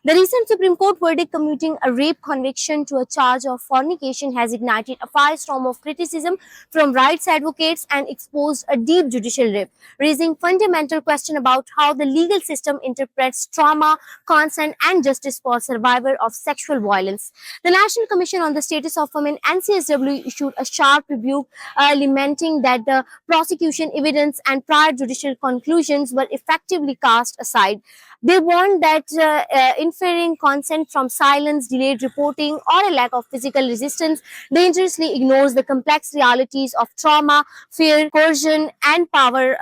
The recent Supreme Court verdict commuting a rape conviction to a charge of fornication has ignited a firestorm of criticism from rights advocates and exposed a deep judicial rift, raising fundamental questions about how the legal system interprets trauma, consent, and justice for survivors of sexual violence. The National Commission on the Status of Women (NCSW) issued a sharp rebuke, lamenting that the prosecution evidence and prior judicial conclusions were effectively cast aside. They warned that inferring consent from silence, delayed reporting, or a lack of physical resistance dangerously ignores the complex realities of trauma, fear, coercion, and power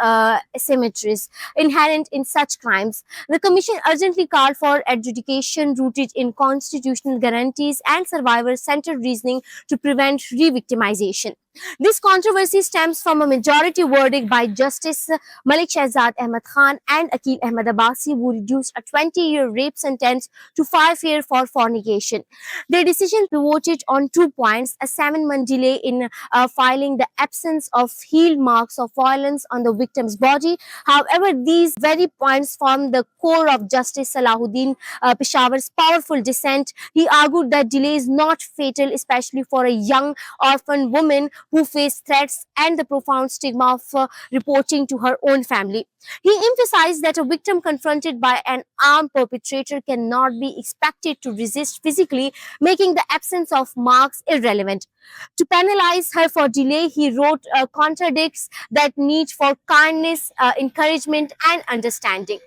asymmetries inherent in such crimes. The Commission urgently called for adjudication rooted in constitutional guarantees and survivor centered reasoning to prevent re victimization. This controversy stems from a majority verdict by Justice Malik Shehzad Ahmed Khan and Akil Ahmed Abbasi, who reduced a 20-year rape sentence to 5 years for fornication. Their decision pivoted on 2 points: a 7-month delay in filing, the absence of heel marks of violence on the victim's body. However, these very points form the core of Justice Salahuddin Peshawar's powerful dissent. He argued that delay is not fatal, especially for a young orphan woman who face threats and the profound stigma of reporting to her own family. He emphasized that a victim confronted by an armed perpetrator cannot be expected to resist physically, making the absence of marks irrelevant. To penalize her for delay, he wrote, contradicts that need for kindness, encouragement, and understanding.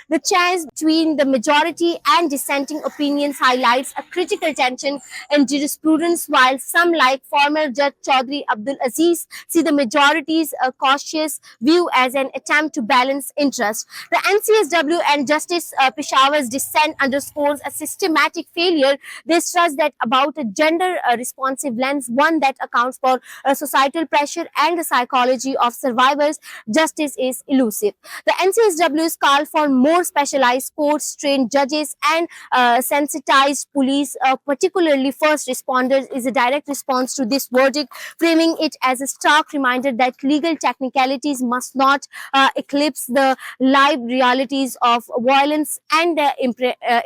The chance between the majority and dissenting opinions highlights a critical tension in jurisprudence, while some, like former Judge Chaudhry Abdul Aziz, see the majority's cautious view as an attempt to balance interests. The NCSW and Justice Peshawar's dissent underscores a systematic failure. They stress that about a gender responsive lens, one that accounts for societal pressure and the psychology of survivors, justice is elusive. The NCSW's call for more specialized courts, trained judges, and sensitized police, particularly first responders, is a direct response to this verdict, framing it as a stark reminder that legal technicalities must not eclipse the live realities of violence and the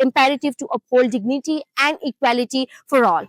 imperative to uphold dignity and equality for all.